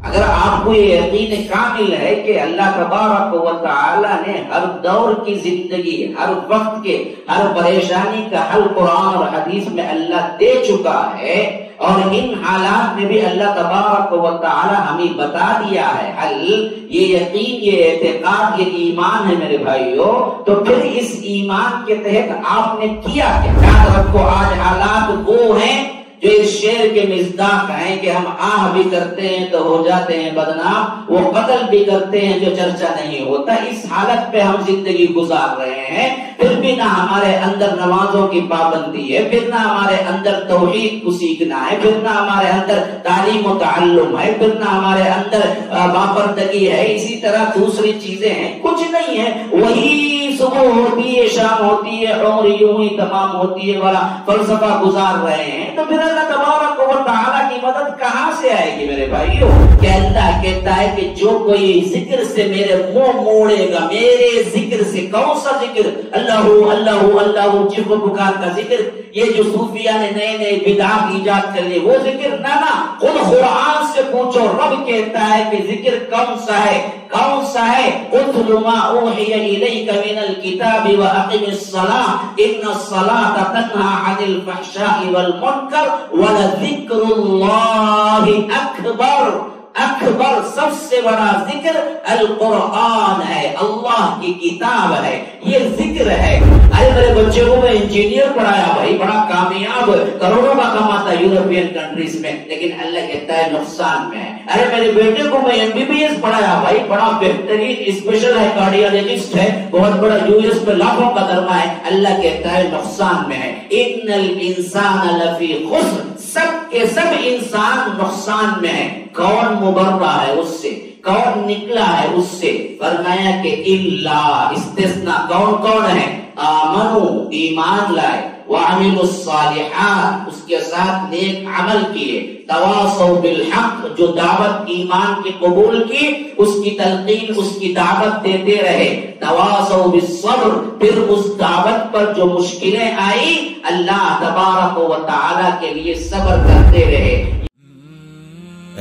اگر آپ کو یہ یقین کامل ہے کہ اللہ تبارک و تعالی نے ہر دور کی زندگی، ہر وقت کے ہر پریشانی کا حل قرآن اور حدیث میں اللہ دے چکا ہے، اور ان حالات میں بھی اللہ تبارک و تعالی ہمیں بتا دیا ہے حل، یہ یقین، یہ اعتقاد، یہ ایمان ہے میرے بھائیوں، تو پھر اس ایمان کے تحت آپ نے کیا یاد رکھو آج حالات وہ ہیں جو اس شعر کے مصداق ہیں کہ ہم آہ بھی کرتے ہیں تو ہو جاتے ہیں بدنام، وہ قتل بھی کرتے ہیں جو چرچا نہیں ہوتا۔ اس حالت پہ ہم زندگی گزار رہے ہیں، پھر بھی نہ ہمارے اندر نمازوں کی پابندی ہے، پھر نہ ہمارے اندر توحید کو سیکھنا ہے، پھر نہ ہمارے اندر تعلیم و تعلم ہے، پھر نہ ہمارے اندر باپردگی ہے، اسی طرح دوسری چیزیں ہیں، کچھ نہیں ہے، وہی صبح ہوتی ہے، شام ہوتی ہے، عمر یوں ہی تمام ہوتی ہے والا فلسفہ گزار رہے ہیں، تو پھر اللہ تبارک و تعالیٰ کی مدد کہاں سے آئے گی میرے بھائیوں؟ کہ اللہ کہتا ہے کہ جو کوئی ذکر سے میرے منہ موڑے گا، میرے ذکر سے، کون سا ذکر؟ اللہ اللہ اللہ چیخ و پکار کا ذکر، یہ جو صوفیہ نے نئے نئے بدعات ایجاد کر لیے وہ ذکر نہ، خود قرآن سے پوچھو، رب کہتا ہے کہ ذکر کون سا ہے، کون سا ہے؟ اتل ما اوحی الیک من الکتاب واقم الصلاۃ ان الصلاۃ تنہی عن الفحشاء والمنکر ولذکر اللہ اکبر۔ اکبر، سب سے بڑا ذکر القرآن ہے، اللہ کی کتاب ہے، یہ ذکر ہے۔ ارے میرے بچے کو میں انجینئر پڑھایا بھائی، بڑا کامیاب، کروڑوں کا کماتا یورپین کنٹریز میں، لیکن اللہ کہتا ہے نقصان میں ہے۔ ارے میرے بیٹے کو میں MBBS پڑھایا بھائی، بڑا بہترین اسپیشل ہے، کارڈیالوجسٹ ہے، بہت بڑا US میں لاکھوں کا درما ہے، اللہ کہتا ہے نقصان میں ہے۔ ان الانسان لفی خسر، سب کے سب انسان نقصان میں ہے۔ کون مبرہ ہے اس سے؟ کون نکلا ہے اس سے؟ فرمایا کہ الا، استثناء، کون کون ہے؟ آمنو، ایمان لائے، وعملوا الصالحات، اس کے ساتھ نیک عمل کیے، تواصوا بالحق، جو دعوت ایمان کی قبول کی، اس کی تلقین، اس کی دعوت دیتے رہے، تواصوا بالصبر، پھر اس دعوت پر جو مشکلیں آئی اللہ تبارک و تعالی کے لیے صبر کرتے رہے۔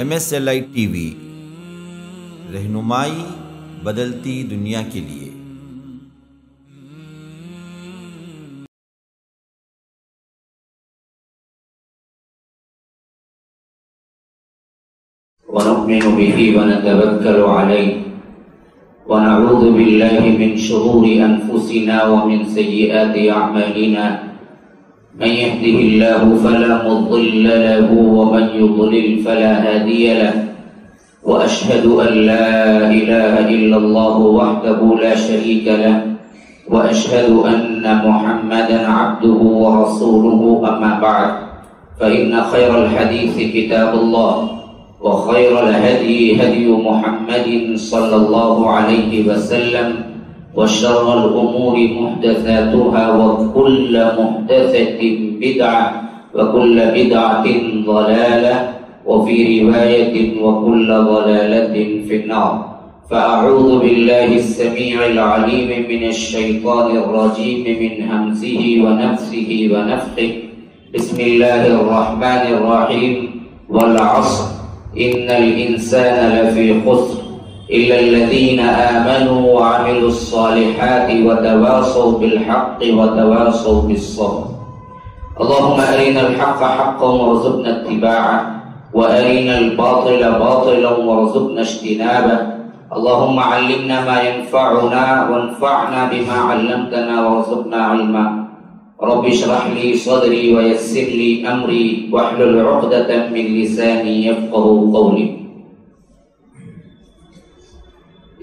MSLI TV، رہنمائی بدلتی دنیا کے لیے۔ ونؤمن به ونتوكل عليه ونعوذ بالله من شرور أنفسنا ومن سيئات أعمالنا، من يهده الله فلا مضل له ومن يضلل فلا هادي له، وأشهد أن لا إله إلا الله وحده لا شريك له، وأشهد أن محمدا عبده ورسوله، أما بعد، فإن خير الحديث كتاب الله، وخير الهدي هدي محمد صلى الله عليه وسلم، وشر الأمور محدثاتها، وكل محدثة بدعة، وكل بدعة ضلالة، وفي رواية وكل ضلالة في النار۔ فأعوذ بالله السميع العليم من الشيطان الرجيم، من همزه ونفسه ونفخه، بسم الله الرحمن الرحيم، والعصر إن الإنسان لفي خسر إلا الذين آمنوا وعملوا الصالحات وتواصوا بالحق وتواصوا بالصبر۔ اللهم أرنا الحق حقا وارزقنا اتباعه، وأرنا الباطل باطلا وارزقنا اجتنابه۔ اللهم علمنا ما ينفعنا وانفعنا بما علمتنا وارزقنا علما۔ رب اشرح لي صدري ويسر لي أمري واحلل عقدة من لساني يفقهوا قولي۔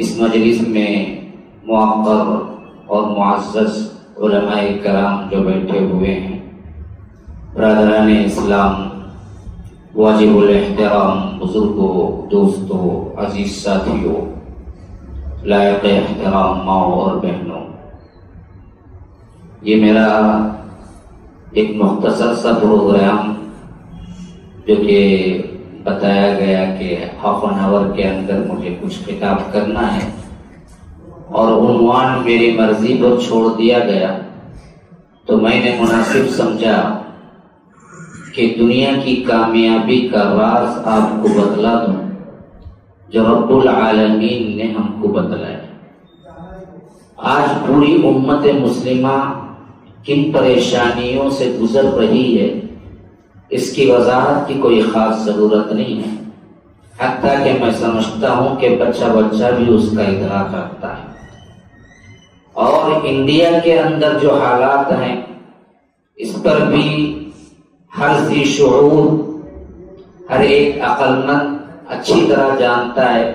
اس مجلس میں معقر اور معزز علماء کرام جو بیٹھے ہوئے ہیں، برادران اسلام، واجب الاحترام بزرگوں، دوستوں، عزیز ساتھیوں، لائق احترام ماؤں اور بہنوں، یہ میرا ایک مختصر سا پروگرام جو کہ بتایا گیا کہ ہاف این آور کے اندر مجھے کچھ خطاب کرنا ہے، اور عنوان میری مرضی پر چھوڑ دیا گیا، تو میں نے مناسب سمجھا کہ دنیا کی کامیابی کا راز آپ کو بتلا دوں، جو رب العالمین نے ہم کو بتلایا۔ آج پوری امت مسلمہ کن پریشانیوں سے گزر رہی ہے اس کی وضاحت کی کوئی خاص ضرورت نہیں ہے، حتیٰ کہ میں سمجھتا ہوں کہ بچہ بھی اس کا ادراک رکھتا ہے۔ اور انڈیا کے اندر جو حالات ہیں اس پر بھی ہر ذی شعور، ہر ایک عقل مند اچھی طرح جانتا ہے،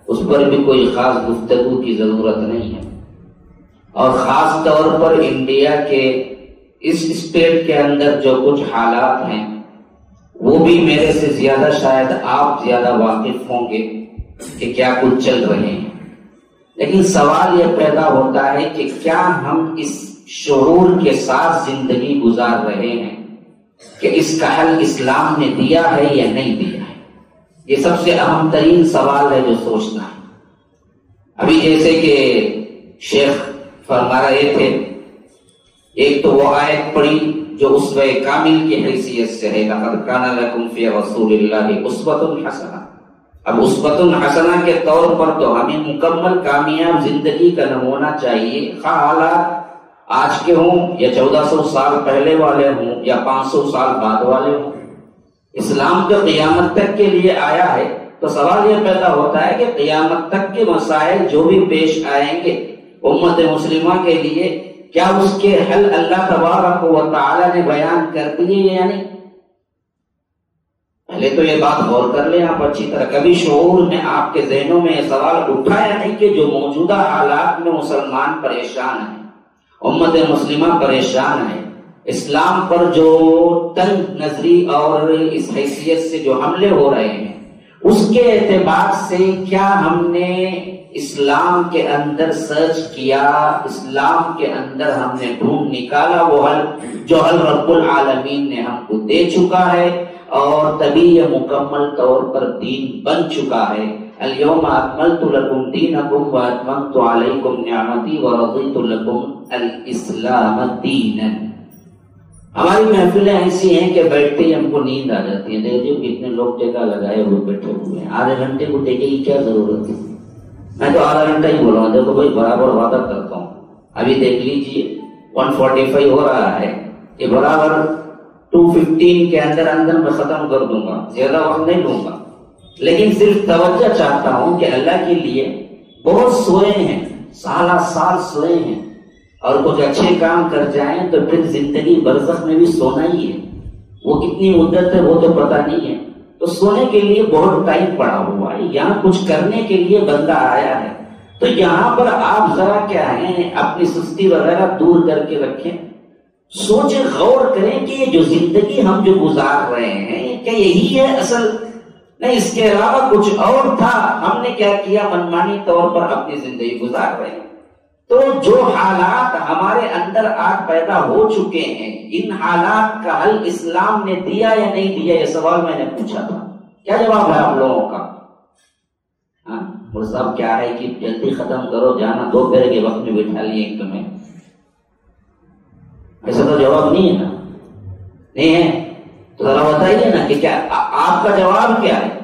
اس پر بھی کوئی خاص گفتگو کی ضرورت نہیں ہے۔ اور خاص طور پر انڈیا کے اس اسٹیٹ کے اندر جو کچھ حالات ہیں وہ بھی میرے سے زیادہ شاید آپ زیادہ واقف ہوں گے کہ کیا کچھ چل رہے ہیں۔ لیکن سوال یہ پیدا ہوتا ہے کہ کیا ہم اس شعور کے ساتھ زندگی گزار رہے ہیں کہ اس کا حل اسلام نے دیا ہے یا نہیں دیا ہے؟ یہ سب سے اہم ترین سوال ہے جو سوچنا ہے۔ ابھی جیسے کہ شیخ فرما رہے تھے، ایک تو وہ آیت پڑھی جو اسوہ کامل کی حیثیت سے ہے، لقد کان لکم فی رسول اللہ اسوۃ حسنہ۔ اب اسوۃ حسنہ کے طور پر تو ہمیں مکمل کامیاب زندگی کا نمونہ چاہیے، خواہ حالات آج کے ہوں یا 1400 سال پہلے والے ہوں یا 500 سال بعد والے ہوں۔ اسلام تو قیامت تک کے لیے آیا ہے، تو سوال یہ پیدا ہوتا ہے کہ قیامت تک کے مسائل جو بھی پیش آئیں گے امت مسلمہ کے لیے، کیا اس کے حل اللہ تبارک و تعالی نے بیان کر دیے یا نہیں؟ پہلے تو یہ بات غور کر لیں آپ اچھی طرح۔ کبھی شعور میں آپ کے ذہنوں میں یہ سوال اٹھا یا نہیں کہ جو موجودہ حالات میں مسلمان پریشان ہیں، امت مسلمہ پریشان ہے، اسلام پر جو تنگ نظری اور اس حیثیت سے جو حملے ہو رہے ہیں، اس کے اعتبار سے کیا ہم نے اسلام کے اندر سرچ کیا، اسلام کے اندر ہم نے ڈھونڈ نکالا وہ حل جو حل رب العالمین نے ہم کو دے چکا ہے، اور تبھی یہ مکمل طور پر دین بن چکا ہے۔ الیوم اکملت لکم دینکم واتممت علیکم نعمتی ورضیت لکم الاسلام دینا۔ ہماری محفلیں ایسی ہیں کہ بیٹھتے ہی ہم کو نیند آ جاتی ہے۔ دیکھو کتنے لوگ ٹیکا لگائے ہوئے بیٹھے ہوئے ہیں، آدھے گھنٹے کو ٹیکے کی کیا ضرورت ہے؟ میں تو آدھا گھنٹہ ہی بولا ہوں، دیکھو بھائی برابر وعدہ کرتا ہوں۔ ابھی دیکھ لیجئے 145 ہو رہا ہے، یہ برابر 215 کے اندر میں ختم کر دوں گا، زیادہ وقت نہیں لوں گا۔ لیکن صرف توجہ چاہتا ہوں کہ اللہ کے لیے بہت سوئے ہیں، سالہ سال سوئے ہیں، اور کچھ اچھے کام کر جائیں تو پھر زندگی برزخ میں بھی سونا ہی ہے۔ وہ کتنی مدت ہے وہ تو پتہ نہیں ہے، تو سونے کے لیے بہت ٹائم پڑا ہوا ہے، یہاں کچھ کرنے کے لیے بندہ آیا ہے۔ تو یہاں پر آپ ذرا کیا ہے اپنی سستی وغیرہ دور کر کے رکھیں، سوچیں، غور کریں کہ یہ جو زندگی ہم جو گزار رہے ہیں کیا یہی ہے اصل؟ نہیں، اس کے علاوہ کچھ اور تھا، ہم نے کیا کیا منمانی طور پر اپنی زندگی گزار رہے ہیں۔ تو جو حالات ہمارے اندر آج پیدا ہو چکے ہیں، ان حالات کا حل اسلام نے دیا یا نہیں دیا، یہ سوال میں نے پوچھا تھا۔ کیا جواب ہے آپ لوگوں کا؟ ہاں مول صاحب کیا ہے کہ جلدی ختم کرو، جانا دوپہر کے وقت میں بٹھا لیے ایک تمہیں، ایسا تو جواب نہیں ہے نا؟ نہیں ہے تو ذرا بتائیے نا کہ کیا آپ کا جواب کیا ہے؟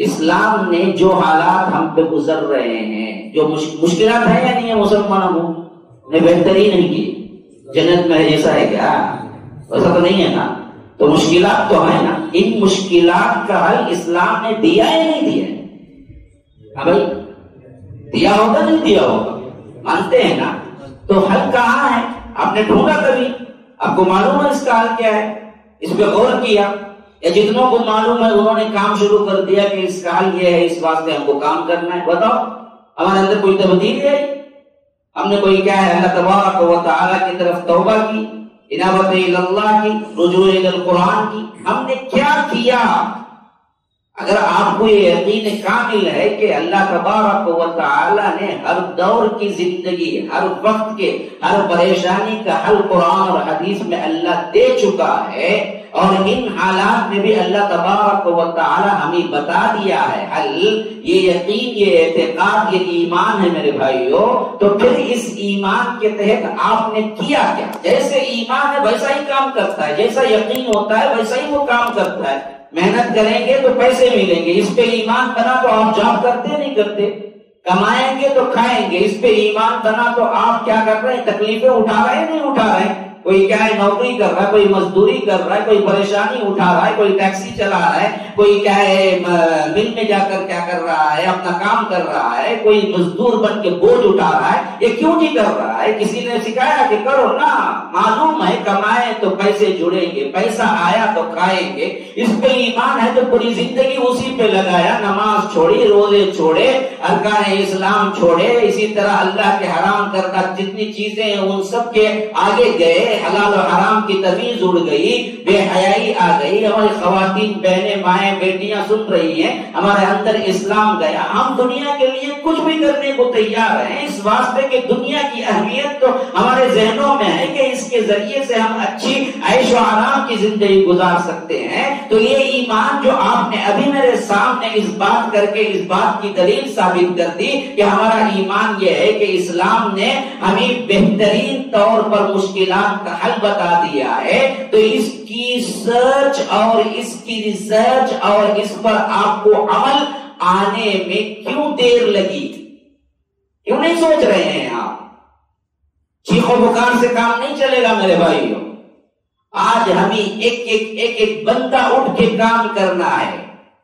اسلام نے جو حالات ہم پہ گزر رہے ہیں، جو مشکلات ہیں یا نہیں ہے مسلمانوں کو، نے بہتری نہیں کی، جنت میں ایسا ہے کیا؟ ایسا تو نہیں ہے نا؟ تو مشکلات تو ہیں نا، ان مشکلات کا حل اسلام نے دیا یا نہیں دیا؟ ہاں بھائی دیا ہوگا نہیں دیا ہوگا، مانتے ہیں نا؟ تو حل کہاں ہے؟ آپ نے ڈھونڈا کبھی؟ آپ کو معلوم ہے اس کا حل کیا ہے؟ اس پہ غور کیا؟ یا جتنوں کو معلوم ہے انہوں نے کام شروع کر دیا کہ اس کا حل یہ ہے، اس واسطے ہم کو کام کرنا ہے؟ بتاؤ، ہمارے اندر کوئی تبدیلی ہے؟ ہم نے کوئی کیا ہے اللہ تبارک و تعالی کی طرف توبہ کی، انابت اللہ کی، رجوع القرآن کی، ہم نے کیا کیا؟ اگر آپ کو یہ یقین کامل ہے کہ اللہ تبارک و تعالی نے ہر دور کی زندگی، ہر وقت کے ہر پریشانی کا حل قرآن اور حدیث میں اللہ دے چکا ہے، اور ان حالات میں بھی اللہ تبارک و تعالی ہمیں بتا دیا ہے حل، یہ یقین، یہ اعتقاد، یہ ایمان ہے میرے بھائیوں، تو پھر اس ایمان کے تحت آپ نے کیا کیا؟ جیسے ایمان ہے ویسا ہی کام کرتا ہے، جیسا یقین ہوتا ہے ویسا ہی وہ کام کرتا ہے۔ محنت کریں گے تو پیسے ملیں گے، اس پہ ایمان بنا تو آپ جاب کرتے نہیں کرتے، کمائیں گے تو کھائیں گے، اس پہ ایمان بنا تو آپ کیا کر رہے ہیں؟ تکلیفیں اٹھا رہے ہیں نہیں اٹھا رہے ہیں؟ کوئی کیا ہے نوکری کر رہا ہے، کوئی مزدوری کر رہا ہے، کوئی پریشانی اٹھا رہا ہے، کوئی ٹیکسی چلا رہا ہے، کوئی کیا ہے مل میں جا کر کیا کر رہا ہے، اپنا کام کر رہا ہے، کوئی مزدور بن کے بوجھ اٹھا رہا ہے، یہ کیوں نہیں کر رہا ہے؟ کسی نے سکھایا کہ کرو نا؟ معلوم ہے کمائے تو پیسے جڑیں گے، پیسہ آیا تو کھائیں گے، اس پہ ایمان ہے تو پوری زندگی اسی پہ لگایا، نماز چھوڑی، روزے چھوڑے، ارکان اسلام چھوڑے، اسی طرح اللہ کے حرام کردہ جتنی چیزیں ہیں ان سب کے آگے گئے، حلال و حرام کی تمیز اڑ گئی، بے حیائی آ گئی، ہماری خواتین بہنیں مائیں بیٹیاں سن رہی ہیں، ہمارے اندر اسلام گیا، ہم دنیا کے لیے کچھ بھی کرنے کو تیار ہیں، اس واسطے کہ دنیا کی اہمیت تو ہمارے ذہنوں میں ہے کہ اس کے ذریعے سے ہم اچھی عیش و آرام کی زندگی گزار سکتے ہیں۔ تو یہ ایمان جو آپ نے ابھی میرے سامنے اس بات کر کے اس بات کی دلیل ثابت کر دی کہ ہمارا ایمان یہ ہے کہ اسلام نے ہمیں بہترین طور پر مشکلات کا حل بتا دیا ہے، تو اس کی سرچ اور اس کی ریسرچ اور اس پر آپ کو عمل آنے میں کیوں دیر لگی؟ کیوں نہیں سوچ رہے ہیں آپ؟ چیخو بخار سے کام نہیں چلے گا میرے بھائیوں، آج ہمیں ایک بندہ اٹھ کے کام کرنا ہے،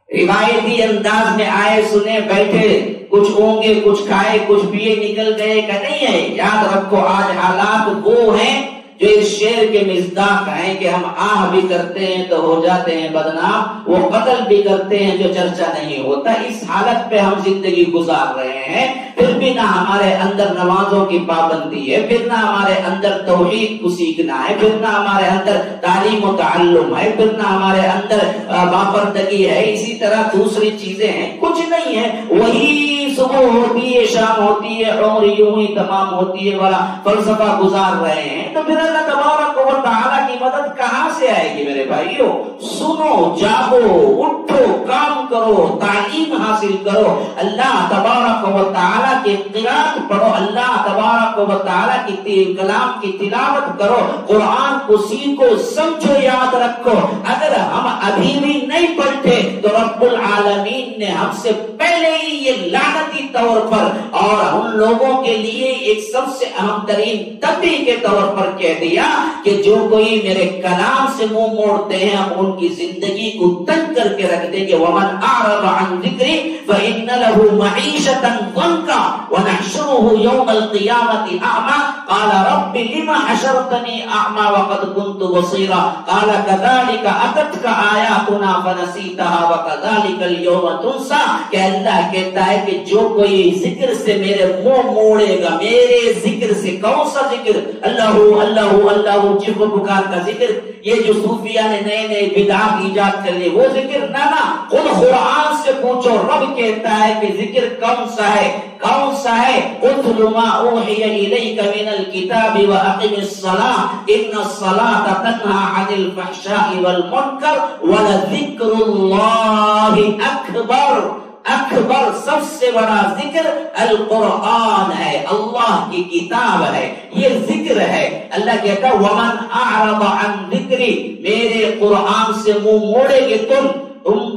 روایتی انداز میں آئے سنے بیٹھے، کچھ اونگے کچھ کھائے کچھ پیے نکل گئے کا نہیں ہے۔ یاد رکھو آج حالات وہ ہیں جو اس شعر کے مصداق ہیں کہ ہم آہ بھی کرتے ہیں تو ہو جاتے ہیں بدنام، وہ قتل بھی کرتے ہیں جو چرچا نہیں ہوتا، اس حالت پہ ہم زندگی گزار رہے ہیں۔ پھر بھی نہ ہمارے اندر نمازوں کی پابندی ہے، پھر نہ ہمارے اندر توحید کو سیکھنا ہے، پھر نہ ہمارے اندر تعلیم و تعلم ہے، پھر نہ ہمارے اندر باپردگی ہے، اسی طرح دوسری چیزیں ہیں، کچھ نہیں ہے، وہی صبح ہوتی ہے شام ہوتی ہے عمر یوں ہی تمام ہوتی ہے والا فلسفہ گزار رہے ہیں۔ تو پھر اللہ تبارک و تعالیٰ کی مدد کہاں سے آئے گی میرے بھائیو؟ سنو، جاگو، اٹھو، کام کرو، تعلیم حاصل کرو، اللہ تبارک و تعالیٰ کی قرات پڑھو، اللہ تبارک و تعالیٰ کی کلام کی تلاوت کرو، قرآن کو سیکھو، سمجھو، یاد رکھو۔ اگر ہم ابھی بھی نہیں پڑھتے تو رب العالمین نے ہم سے پہلے ہی یہ لعنتی طور پر اور ان لوگوں کے لیے ایک سب سے اہم ترین تنبیہ کے طور پر کہہ دیا کہ جو کوئی میرے کلام سے منہ موڑتے ہیں ہم ان کی زندگی کو تنگ کر کے رکھ دیں گے۔ وَمَنْ أَعْرَضَ عَنْ ذِكْرِي فَإِنَّ لَهُ مَعِيشَةً ضَنكًا وَنَحْشُرُهُ يَوْمَ الْقِيَامَةِ أَعْمَى قَالَ رَبِّ لِمَ حَشَرْتَنِي أَعْمَى وَقَدْ كُنْتُ بَصِيرًا قَالَ كَذَلِكَ أَتَتْكَ آيَاتُنَا فَنَسِيتَهَا وَكَذَلِكَ الْيَوْمَ تُنسَى کہ اللہ کہتا ہے کہ جو کوئی ذکر سے میرے منہ موڑے گا، میرے ذکر سے، کون سا ذکر؟ اللہ اللہ اللہ چیخ و پکار کا ذکر، یہ جو صوفیہ نے نئے نئے بدعات ایجاد کر لیے وہ ذکر نہ، خود قرآن سے پوچھو، رب کہتا ہے کہ ذکر کون سا ہے، کون سا ہے؟ اتل ما اوحی الیک من الکتاب واقم الصلاۃ ان الصلاۃ تنہی عن الفحشاء والمنکر ولذکر اللہ اکبر۔ اکبر، سب سے بڑا ذکر القرآن ہے، اللہ کی کتاب ہے، یہ ذکر ہے۔ اللہ کہتا ہے وَمَنْ أَعْرَضَ عَنْ ذِكْرِي، میرے قرآن سے منہ موڑے گے تم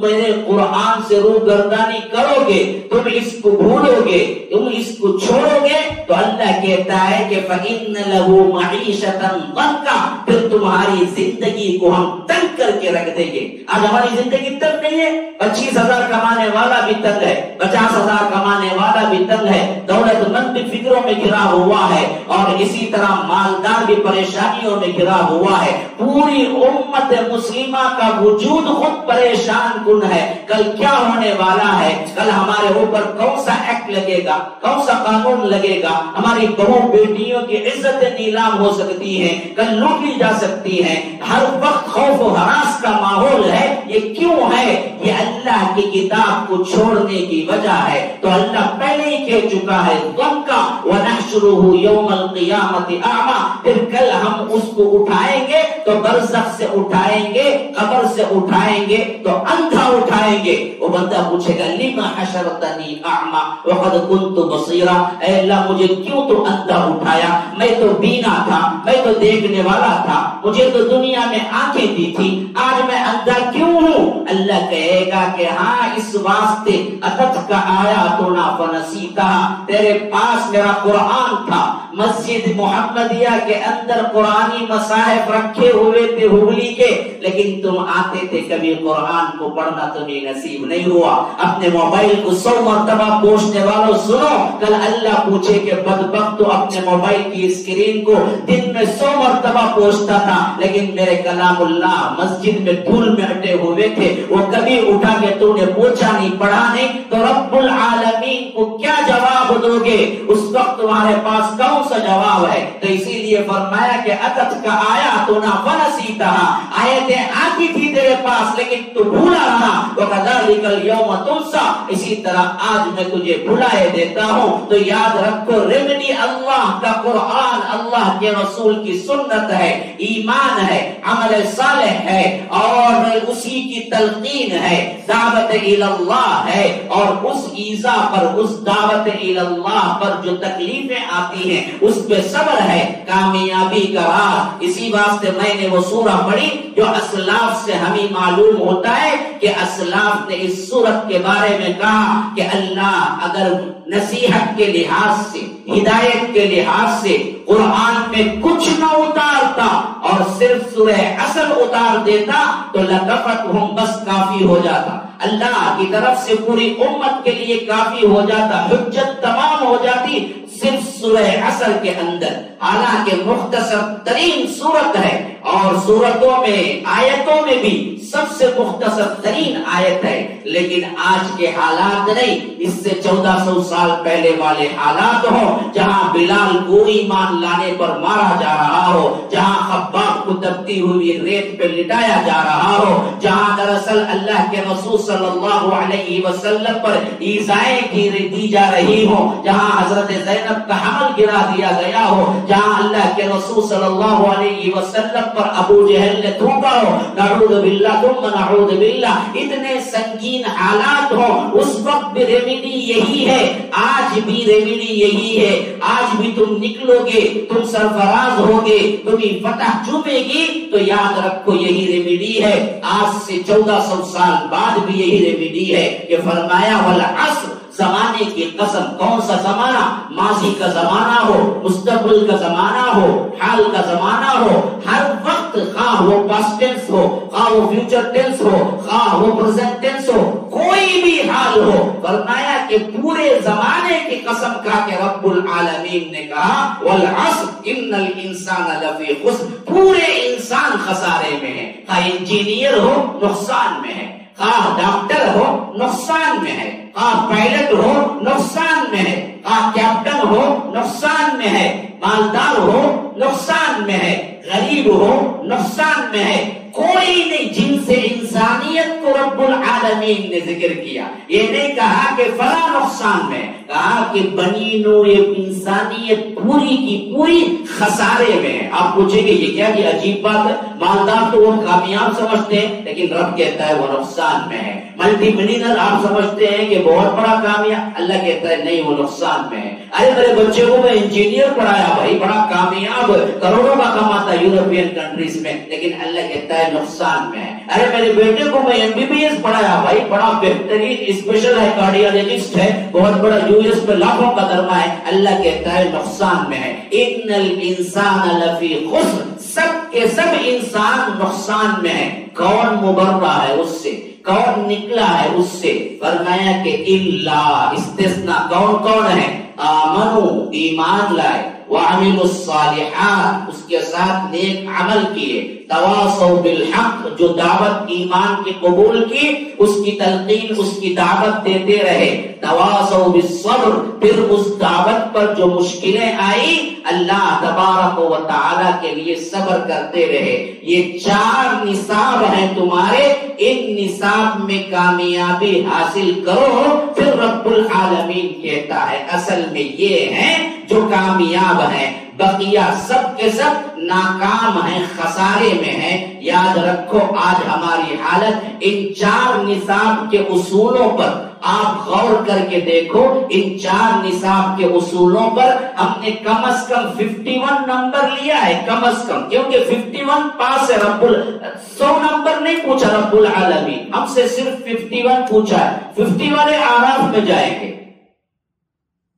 میرے قرآن سے روگردانی کرو گے، تم اس کو بھولو گے، تم اس کو چھوڑو گے، تو اللہ کہتا ہے کہ فَإِنَّ لَهُ مَعِيشَةً ضَنكًا، پھر تمہاری زندگی کو ہم تنگ کر کے رکھ دیں گے۔ آج ہماری زندگی تنگ نہیں ہے، 25,000 کمانے والا بھی تنگ ہے، 50,000 کمانے والا بھی تنگ ہے، دولت مند بھی فکروں میں گھرا ہوا ہے، اور اسی طرح مالدار بھی پریشانیوں میں گھرا ہوا ہے۔ پوری امت مسلمہ کا وجود خود پریشان کن ہے۔ کل کیا ہونے والا ہے؟ کل ہمارے اوپر کون سا ایکٹ لگے گا، کون سا قانون لگے گا؟ ہماری بہو بیٹیوں کی عزتیں نیلام ہو سکتی ہیں، کل لوٹی جا سکتی ہیں، ہر وقت خوف و ہراس کا ماحول ہے۔ یہ کیوں ہے؟ یہ اللہ کی کتاب کو چھوڑنے کی وجہ ہے۔ تو اللہ پہلے ہی کہہ چکا ہے ضنکا وَنَحْشُرُهُ يَوْمَ الْقِيَامَةِ أَعْمَى، پھر کل ہم اس کو اٹھائیں گے تو برزخ سے اٹھائیں گے، قبر سے اٹھائیں گے تو اندھا اٹھائیں گے۔ وہ بندہ پوچھے گا لِمَ حَشَرْتَنِي أَعْمَى وَقَدْ كُنْتُ بَصِيرًا، اے اللہ مجھے کیوں تو اندھا اٹھایا؟ میں تو بینا تھا، میں تو دیکھنے والا تھا، مجھے تو دنیا میں آنکھیں دی تھی، آج میں اندھا کیوں کیوں ہوں؟ اللہ کہے گا کہ ہاں اس واسطے اتتک آیاتنا فنسیتھا، تیرے پاس میرا قرآن تھا، مسجد محمدیہ کے اندر قرآنی مصاحف رکھے ہوئے تھے ہبلی کے، لیکن تم آتے تھے کبھی قرآن کو پڑھنا تمہیں نصیب نہیں ہوا۔ اپنے موبائل کو 100 مرتبہ پوچھنے والوں سنو، کل اللہ پوچھے کہ بدبخت تو اپنے موبائل کی اسکرین کو دن میں 100 مرتبہ پوچھتا تھا، لیکن میرے کلام اللہ مسجد میں دھول میں اٹے ہوئے تھے، وہ کبھی اٹھا کے تو نے پوچھا نہیں، پڑھا نہیں، تو رب العالمین کو کیا جواب دو گے؟ اس وقت تمہارے پاس کون سا جواب ہے؟ تو اسی لیے فرمایا کہ اتتک آیاتنا فنسیتھا، آیتیں آتی تھی تیرے پاس لیکن تو بھولا رہا، وَكَذَلِكَ الْيَوْمَ تُنسَى، اسی طرح آج میں تجھے بھلائے دیتا ہوں۔ تو یاد رکھو ریمیڈی اللہ کا قرآن، اللہ کے رسول کی سنت ہے، ایمان ہے، عمل صالح ہے، اور اسی کی تلقین ہے، دعوت اللہ ہے، اور اس ایذا پر، اس دعوت اللہ پر جو تکلیفیں آتی ہیں اس پہ صبر ہے، کامیابی کا راہ۔ اسی واسطے میں نے وہ سورہ پڑھی جو اسلاف سے ہمیں معلوم ہوتا ہے کہ اسلاف نے اس سورت کے بارے میں کہا کہ اللہ اگر نصیحت کے لحاظ سے، ہدایت کے لحاظ سے قرآن میں کچھ نہ اتارتا اور صرف سورہ عصر اتار دیتا تو لکفتہم، بس کافی ہو جاتا، اللہ کی طرف سے پوری امت کے لیے کافی ہو جاتا، حجت تمام ہو جاتی صرف سورہ عصر کے اندر۔ حالانکہ مختصر ترین سورت ہے، اور سورتوں میں، آیتوں میں بھی سب سے مختصر ترین آیت ہے، لیکن آج کے حالات نہیں، اس سے 1400 سال پہلے والے حالات ہوں جہاں بلال کو ایمان لانے پر مارا جا رہا ہو، جہاں خباب کو دبتی ہوئی ریت پہ لٹایا جا رہا ہو، جہاں دراصل اللہ کے رسول صلی اللہ علیہ وسلم پر ایذائیں دی جا رہی ہو، جہاں حضرت زینب کا حمل گرا دیا گیا ہو، جہاں اللہ کے رسول صلی اللہ علیہ وسلم پر ابو جہل نے تھوکا ہو، نعوذ باللہ ثم نعوذ باللہ، اتنے سنگین حالات ہوں، اس وقت بھی ریمیڈی یہی ہے، آج بھی ریمیڈی یہی ہے، آج بھی تم نکلو گے، تم سرفراز ہوگے، تمہیں فتح چومے گی، تو یاد رکھو یہی ریمیڈی ہے، آج سے 1400 سال بعد بھی یہی ریمیڈی ہے کہ فرمایا والعصر، زمانے کی قسم، کون سا زمانہ؟ ماضی کا زمانہ ہو، مستقبل کا زمانہ ہو، حال کا زمانہ ہو، ہر وقت، خواہ وہ پاسٹ ٹینس ہو، خواہ وہ فیوچر ٹینس ہو، خواہ وہ پریزنٹ ٹینس ہو، کوئی بھی حال ہو، فرمایا کہ پورے زمانے کی قسم کھا کے رب العالمین نے کہا والعصر ان الانسان لفی خسر، پورے انسان خسارے میں ہے، خواہ انجینئر ہو نقصان میں ہے، خواہ ڈاکٹر ہو نقصان میں ہے، خواہ پائلٹ ہو نقصان میں ہے، خواہ کیپٹن ہو نقصان میں ہے، مالدار ہو نقصان میں ہے، غریب ہو نقصان میں ہے، کوئی نہیں۔ جن سے انسانیت کو رب العالمین نے ذکر کیا، یہ نہیں کہا کہ فلاں نقصان میں، کہا کہ بنی نوع انسانیت پوری کی پوری خسارے میں ہے۔ آپ پوچھیں گے یہ کیا، یہ عجیب بات ہے، مالدار تو وہ کامیاب سمجھتے ہیں لیکن رب کہتا ہے وہ نقصان میں ہے، ملٹی ملینر آپ سمجھتے ہیں کہ بہت بڑا کامیاب، اللہ کہتا ہے نہیں وہ نقصان میں ہے۔ ارے میرے بچے کو میں انجینئر پڑھایا بھائی، بڑا کامیاب، کروڑوں کا کماتا یورپین کنٹریز میں، لیکن اللہ کہتا ہے نقصان میں ہے۔ ارے میرے بیٹے کو میں MBBS پڑھایا بھائی، بڑا بہترین اسپیشل ہے، کارڈیالوجسٹ ہے، بہت بڑا US میں لاکھوں کا درما ہے، اللہ کہتا ہے نقصان میں ہے۔ ان الانسان لفی خسر، سب کے سب انسان نقصان میں ہے۔ کون مبرہ ہے اس سے، کون نکلا ہے اس سے؟ فرمایا کہ الا، استثناء، کون کون ہے؟ آمنو، ایمان لائے، وعملوا الصالحات، اس کے ساتھ نیک عمل کیے، تواصوا بالحق، جو دعوت ایمان کی قبول کی اس کی تلقین، اس کی دعوت دیتے رہے، تواصوا بالصبر، پھر اس دعوت پر جو مشکلیں آئی اللہ تبارک و تعالی کے لیے صبر کرتے رہے۔ یہ 4 نصاب ہیں تمہارے، ان نصاب میں کامیابی حاصل کرو، پھر رب العالمین کہتا ہے اصل میں یہ ہیں جو کامیاب ہیں۔ بقیہ سب کے سب ناکام ہیں، خسارے میں ہیں۔ یاد رکھو آج ہماری حالت ان 4 نصاب کے اصولوں پر آپ غور کر کے دیکھو، ان 4 نصاب کے اصولوں پر ہم نے کم از کم 51 نمبر لیا ہے، کم از کم، کیونکہ 51 پاس ہے، 100 نمبر نہیں پوچھا رب العالمین، ہم سے صرف 51 پوچھا ہے، 50 والے آراف میں جائیں گے۔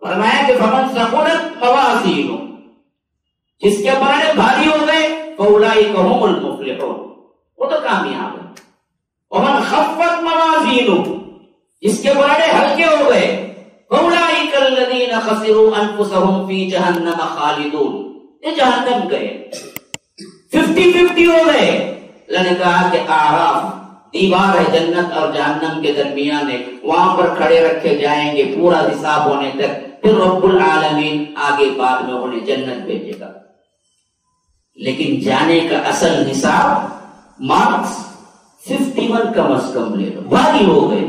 فرمایا کہ فمن ثقلت موازینہ، جس کے بڑے بھاری ہو گئے فاولئک هم المفلحون، وہ تو کامیاب ہے۔ ومن خفت موازینہ، جس کے بڑے ہلکے ہو گئے فاولئک الذین خسروا انفسهم فی جہنم خالدون، یہ جہنم گئے۔ 50-50 ہو گئے۔ اللہ نے کہا کہ اعراف دیوار ہے جنت اور جہنم کے درمیان ہے، وہاں پر کھڑے رکھے جائیں گے پورا حساب ہونے تک، پھر رب العالمین آگے بعد میں انہیں جنت بھیجے گا۔ لیکن جانے کا اصل حساب مارکس 51 کم از کم لے لو، بھاری ہو گئے۔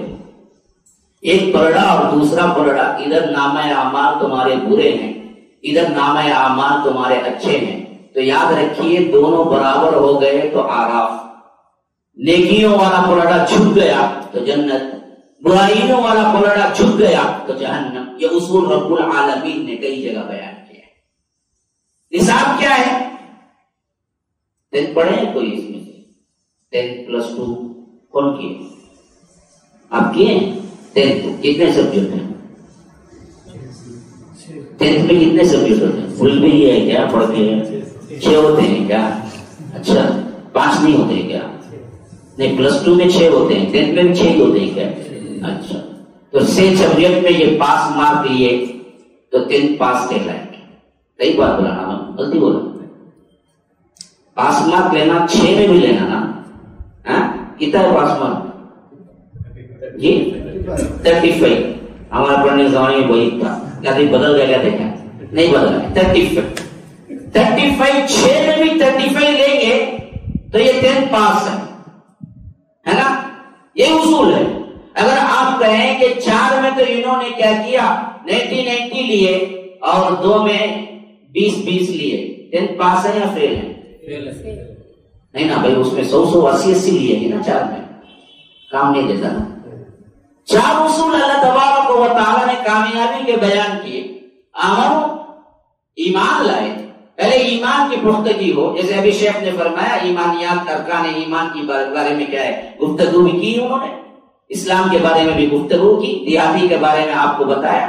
ایک پلڑا اور دوسرا پلڑا، ادھر نامہ اعمال تمہارے برے ہیں، ادھر نامہ اعمال تمہارے اچھے ہیں، تو یاد رکھیے دونوں برابر ہو گئے تو آراف۔ نیکیوں والا پلڑا جھک گیا تو جنت، برائیوں والا پلڑا جھک گیا تو جہنم۔ یہ اصول رب العالمین نے کئی جگہ بیان کیا ہے۔ نصاب کیا ہے؟ 10 پڑھے ہیں کوئی اس میں سے؟ 10+2 کون کیے؟ آپ کیے ہیں؟ 10 کتنے سبجیکٹ ہیں؟ 10 میں کتنے سبجیکٹ ہوتے ہیں؟ فل بھی یہ ہے کیا پڑھ کے 6 ہوتے ہیں کیا؟ اچھا 5 نہیں ہوتے کیا؟ نہیں +2 میں 6 ہوتے ہیں، 10 میں بھی 6 ہی ہوتے ہیں کیا؟ اچھا تو 6 سبجیکٹ میں یہ پاس مارک لیے تو 10 پاس کہلائیں گے۔ صحیح بات بولا نا؟ غلطی بولا؟ پاس مارک لینا 6 میں بھی لینا نا؟ کتنا ہے پاس مارک؟ جی 35۔ ہمارا پڑھنے کے زمانے میں وہی تھا، کیا بدل گیا؟ کیا دیکھا نہیں بدلا، 35 6 میں بھی 35 لیں گے تو یہ 10 پاس ہے نا؟ یہ اصول ہے۔ اگر آپ کہیں کہ 4 میں تو انہوں نے کیا کیا 90 لیے اور 2 میں 20 لیے، 10 پاس ہے یا فیل ہے؟ نہیں نا بھائی، اس میں 100 80 لیے گی نا، 4 میں کام نہیں دیتا نا۔ 4 اصول اللہ تبارک و تعالی نے کامیابی کے بیان کیے۔ آمنو، ایمان لائے، پہلے ایمان کی پختگی ہو، جیسے ابھی شیخ نے فرمایا ایمانیات ارکان ایمان کی بارے میں کیا ہے گفتگو بھی کی انہوں نے، اسلام کے بارے میں بھی گفتگو کی، دیہاتی کے بارے میں آپ کو بتایا۔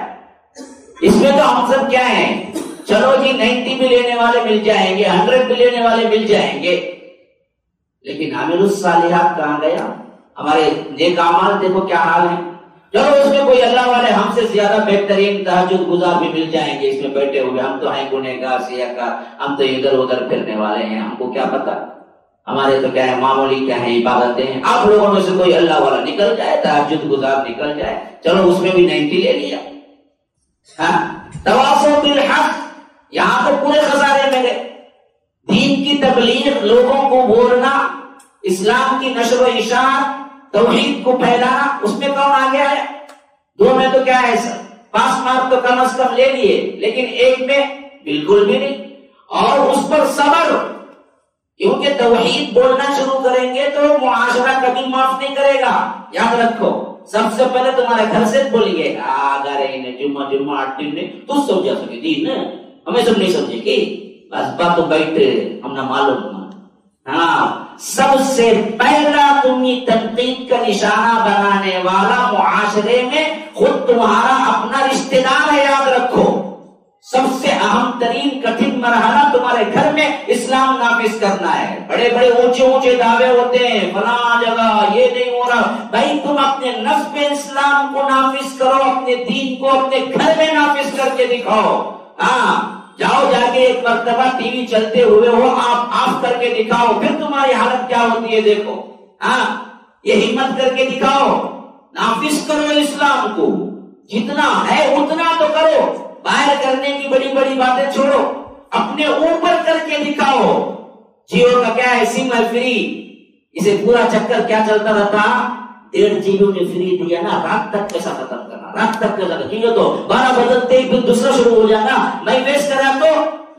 اس میں تو ہم سب کیا ہیں، چلو جی 90 بھی لینے والے مل جائیں گے، 100 بھی لینے والے مل جائیں گے، لیکن عامل الصالحات کہاں گیا؟ ہمارے نیک اعمال دیکھو کیا حال ہے۔ چلو اس میں کوئی اللہ والے ہم سے زیادہ بہترین تہجد گزار بھی مل جائیں گے اس میں بیٹھے ہوئے، ہم تو ہیں گنہگار سیاکار، ہم تو ادھر ادھر پھرنے والے ہیں، ہم کو کیا پتا، ہمارے تو کیا ہے معمولی کیا ہے عبادتیں ہیں۔ آپ لوگوں میں سے کوئی اللہ والا نکل جائے، تہجد گزار نکل جائے، چلو اس میں بھی 90 لے لیا۔ تواصوا بالحق، یہاں تو پورے خسارے میں گئے۔ دین کی تبلیغ، لوگوں کو بولنا، اسلام کی نشر و اشاعت، توحید کو پھیلانا، اس میں کون آ گیا ہے؟ 2 میں تو کیا ہے سر، پاس مارک تو کم از کم لے لیے، لیکن 1 میں بالکل بھی نہیں، اور اس پر صبر، کیونکہ توحید بولنا شروع کریں گے تو معاشرہ کبھی معاف نہیں کرے گا۔ یاد رکھو سب سے پہلے تمہارے گھر سے بولیں گے جمعہ 8 دن میں تو سمجھا سکے دین ہمیں سب نہیں سمجھے گی، بس بات تو بیٹھے ہم نہ معلوم۔ ہاں، سب سے پہلا تمہیں تنقید کا نشانہ بنانے والا معاشرے میں خود تمہارا اپنا رشتہ دار ہے۔ یاد رکھو سب سے اہم ترین کٹھن مرحلہ تمہارے گھر میں اسلام نافذ کرنا ہے۔ بڑے بڑے اونچے دعوے ہوتے ہیں فلاں جگہ یہ نہیں ہو رہا، بھائی تم اپنے نفس میں اسلام کو نافذ کرو، اپنے دین کو اپنے گھر میں نافذ کر کے دکھاؤ۔ ہاں، جاؤ جا کے ایک مرتبہ ٹی وی چلتے ہوئے ہو، آپ آف کر کے دکھاؤ، پھر تمہاری حالت کیا ہوتی ہے دیکھو۔ ہاں، یہ ہمت کر کے دکھاؤ، نافذ کرو اسلام کو، جتنا ہے اتنا تو کرو، باہر کرنے کی بڑی بڑی باتیں چھوڑو، اپنے اوپر کر کے دکھاؤ۔ جیو کا کیا ہے سم ہے فری، اسے پورا چکر کیا چلتا رہتا، 1.5 GB نے فری دیا نا، رات تک پیسہ ختم کرنا، رات تک پیسہ ختم، تو 12 بدلتے ہی پھر دوسرا شروع ہو جانا، میں ویسٹ کرا تو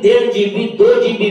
1.5 GB 2 GB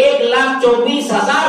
1,24,000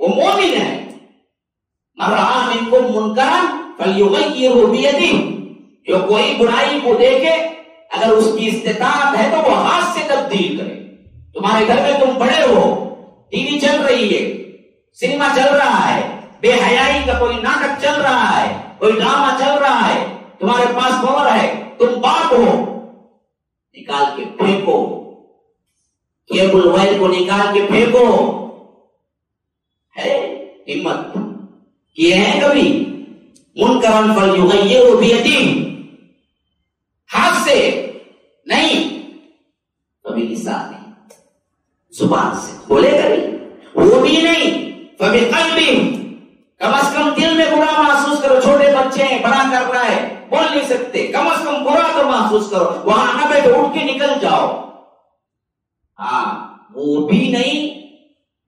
وہ مومن ہے. من رأى منكم منکرا فلیغیرہ بیدہ، جو کوئی برائی کو دیکھے اگر اس کی استطاعت ہے تو وہ ہاتھ سے تبدیل کرے. تمہارے گھر میں تم بڑے ہو، ٹی وی چل رہی ہے، سنیما چل رہا ہے، بے حیائی کا کوئی ناٹک چل رہا ہے، کوئی ڈرامہ چل رہا ہے، تمہارے پاس پاور ہے، تم باپ ہو، نکال کے پھینکو. کیبل وائر کو نکال کے پھینکو. ہے ہمت کیے ہیں کبھی؟ منکرن فلیغیرہ بیدہ، ہاتھ سے نہیں، کبھی لسان نہیں، زبان سے بولے کبھی، وہ بھی نہیں، فبقلبہ، کم از کم دل میں برا محسوس کرو. چھوٹے بچے ہیں، بڑا کر رہا ہے، بول نہیں سکتے، کم از کم برا تو محسوس کرو. وہاں نہ بیٹھو، اٹھ کے نکل جاؤ. ہاں وہ بھی نہیں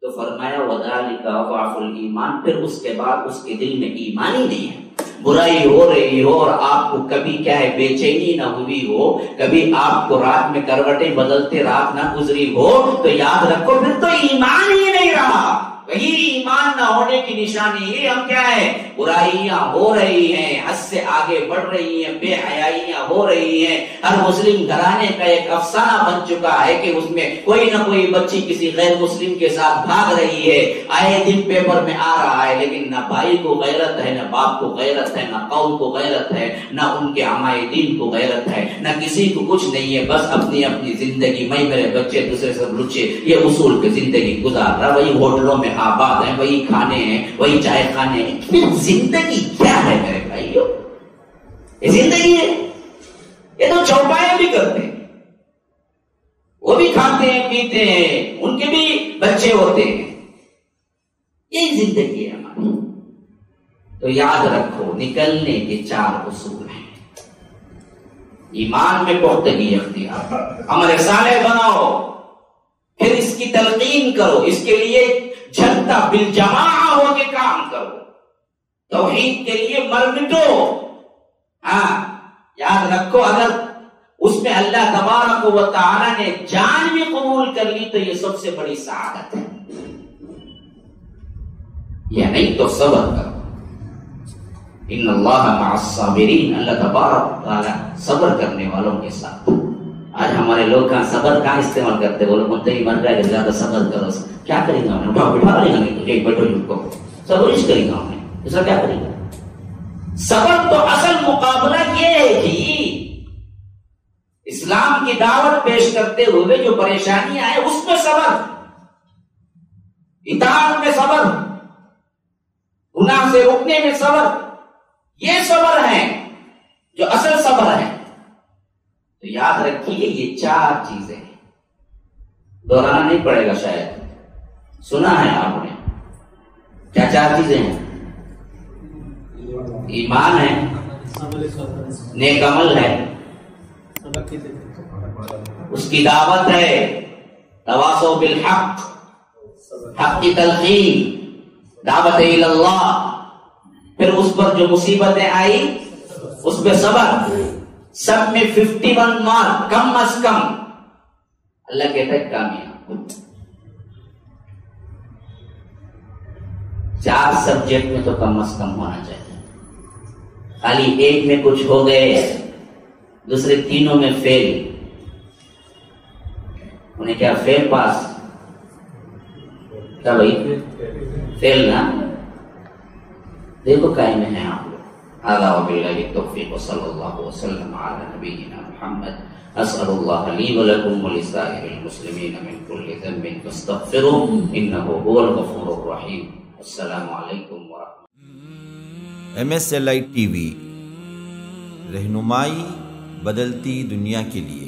تو فرمایا وذالک اضعف الایمان، پھر اس کے بعد اس کے دل میں ایمان ہی نہیں ہے. برائی ہو رہی ہو اور آپ کو کبھی کیا ہے بے چینی نہ ہوئی ہو، کبھی آپ کو رات میں کروٹیں بدلتے رات نہ گزری ہو، تو یاد رکھو پھر تو ایمان ہی نہیں رہا. وہی ایمان نہ ہونے کی نشانی ہے. ہم کیا ہے، برائیاں ہو رہی ہیں، حد سے آگے بڑھ رہی ہیں، بے حیائیاں ہو رہی ہیں. ہر مسلم گھرانے کا ایک افسانہ بن چکا ہے کہ اس میں کوئی نہ کوئی بچی کسی غیر مسلم کے ساتھ بھاگ رہی ہے. آئے دن پیپر میں آ رہا ہے، لیکن نہ بھائی کو غیرت ہے، نہ باپ کو غیرت ہے، نہ قوم کو غیرت ہے، نہ ان کے عمائے دین کو غیرت ہے، نہ کسی کو کچھ نہیں ہے. بس اپنی اپنی زندگی، میں میرے بچے دوسرے سب لچے، یہ اصول کی زندگی گزار رہا. وہی ہوٹلوں میں آباد ہیں، وہی کھانے ہیں، وہی چائے کھانے ہیں. پھر زندگی کیا ہے میرے بھائیو؟ یہ زندگی ہے؟ یہ تو چوپائے بھی کرتے ہیں، وہ بھی کھاتے ہیں پیتے ہیں، ان کے بھی بچے ہوتے ہیں. یہی زندگی ہے ہماری. تو یاد رکھو نکلنے کے 4 اصول ہیں. ایمان میں پختگی اختیار، عمل صالح بناؤ، پھر اس کی تلقین کرو، اس کے لیے جھنڈا بالجماع ہو کے کام کرو، توحید کے لیے مر مٹو. ہاں یاد رکھو اگر اس میں اللہ تبارک و تعالی نے جان بھی قبول کر لی تو یہ سب سے بڑی سعادت ہے. یا نہیں تو صبر کرو. ان اللہ مع الصابرین، اللہ تبارک و تعالی صبر کرنے والوں کے ساتھ. آج ہمارے لوگ کہاں صبر کہاں استعمال کرتے، وہ لوگ منتہی مر رہے کہ زیادہ صبر کرو. کیا کرے گا؟ بٹھا لے گا، نہیں تو بیٹھو جن کو صبر اس کرے گا. ہمیں اس کا کیا کرے گا؟ صبر تو اصل مقابلہ یہ ہے کہ اسلام کی دعوت پیش کرتے ہوئے جو پریشانیاں آئے اس میں صبر، اطاعت میں صبر، گناہ سے رکنے میں صبر، یہ صبر ہے جو اصل صبر ہے. تو یاد رکھیے یہ 4 چیزیں ہیں. دہرانا نہیں پڑے گا، شاید سنا ہے آپ نے. کیا 4 چیزیں ہیں؟ ایمان ہے، نیک عمل ہے، اس کی دعوت ہے، تواصوا بالحق، حق کی تلقین، دعوت الی اللہ، پھر اس پر جو مصیبتیں آئی اس پہ صبر. سب میں 51 مارک کم از کم اللہ کہتا ہے کامیاب. 4 سبجیکٹ میں تو کم از کم ہونا چاہیے. خالی ایک میں کچھ ہو گئے، دوسرے تینوں میں فیل. انہیں کیا فیل پاس کیا بھائی؟ فیل نا. دیکھو قائم ہیں آپ لوگ. هذا وبالله التوفيق وصلى الله وسلم على نبينا محمد. اسال الله لي ولكم ولسائر المسلمين من كل ذنب فاستغفروه انه هو الغفور الرحيم. السلام علیکم ورحمۃ. MSLI TV، رہنمائی بدلتی دنیا کے لیے.